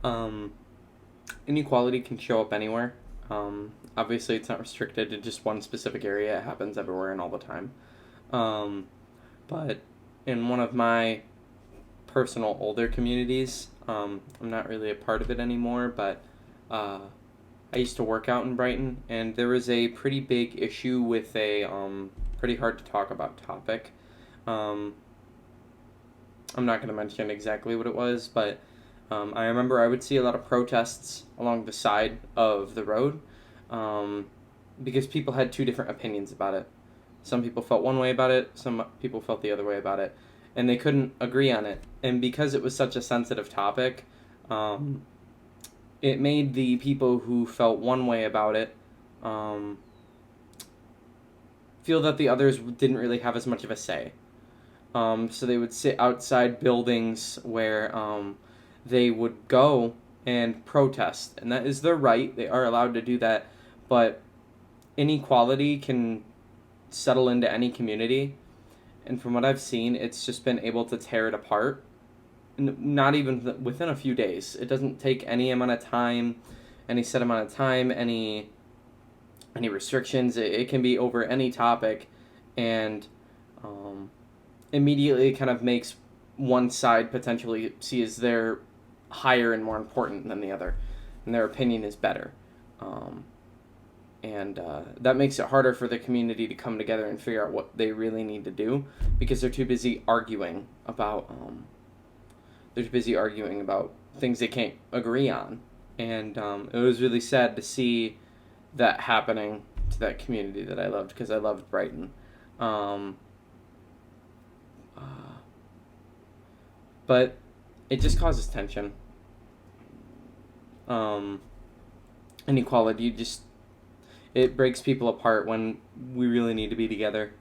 Um, Inequality can show up anywhere. Obviously, it's not restricted to just one specific area. It happens everywhere and all the time. Um, but in one of my personal older communities, I'm not really a part of it anymore, but uh, I used to work out in Brighton, and there was a pretty big issue with a pretty hard to talk about topic. Um, I'm not going to mention exactly what it was, but I remember I would see a lot of protests along the side of the road um, because people had two different opinions about it. Some people felt one way about it, some people felt the other way about it, and they couldn't agree on it. And because it was such a sensitive topic, um, it made the people who felt one way about it um, feel that the others didn't really have as much of a say. So they would sit outside buildings where they would go and protest, and that is their right. They are allowed to do that, but inequality can settle into any community, and from what I've seen, it's just been able to tear it apart. Not even within a few days. It doesn't take any amount of time, any set amount of time, any restrictions. It can be over any topic, and um, immediately kind of makes one side potentially see as they're higher and more important than the other, and their opinion is better. Um, and that makes it harder for the community to come together and figure out what they really need to do because they're too busy arguing about things they can't agree on. And it was really sad to see that happening to that community that I loved because I loved Brighton. Um, uh, but it just causes tension. Um, Inequality just it breaks people apart when we really need to be together.